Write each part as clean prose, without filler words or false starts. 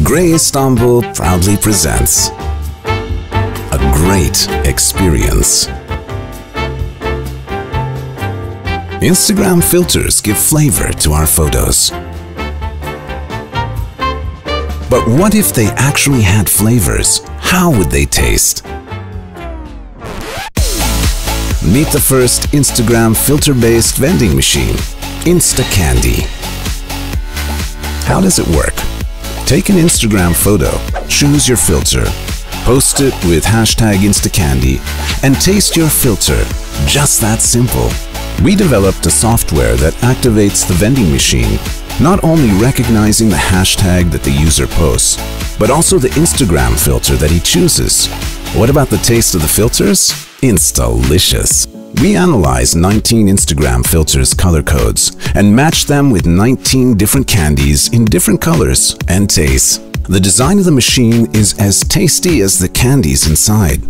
Grey Istanbul proudly presents a great experience. Instagram filters give flavor to our photos. But what if they actually had flavors? How would they taste? Meet the first Instagram filter-based vending machine, Instacandy. How does it work? Take an Instagram photo, choose your filter, post it with hashtag Instacandy, and taste your filter. Just that simple. We developed a software that activates the vending machine, not only recognizing the hashtag that the user posts, but also the Instagram filter that he chooses. What about the taste of the filters? Instalicious. We analyzed 19 Instagram filters' color codes and matched them with 19 different candies in different colors and tastes. The design of the machine is as tasty as the candies inside.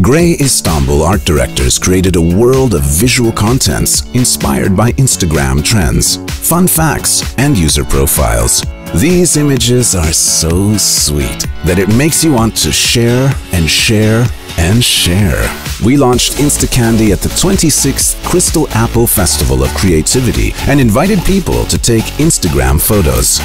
Grey Istanbul art directors created a world of visual contents inspired by Instagram trends, fun facts, and user profiles. These images are so sweet that it makes you want to share and share and share. We launched Instacandy at the 26th Crystal Apple Festival of Creativity and invited people to take Instagram photos.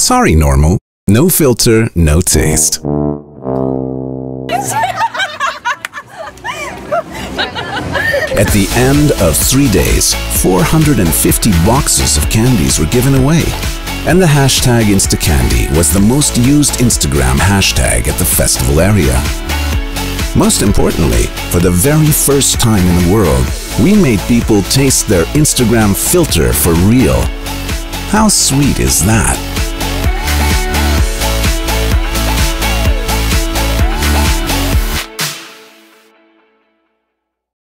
Sorry, normal. No filter, no taste. At the end of 3 days, 450 boxes of candies were given away. And the hashtag Instacandy was the most used Instagram hashtag at the festival area. Most importantly, for the very first time in the world, we made people taste their Instagram filter for real. How sweet is that?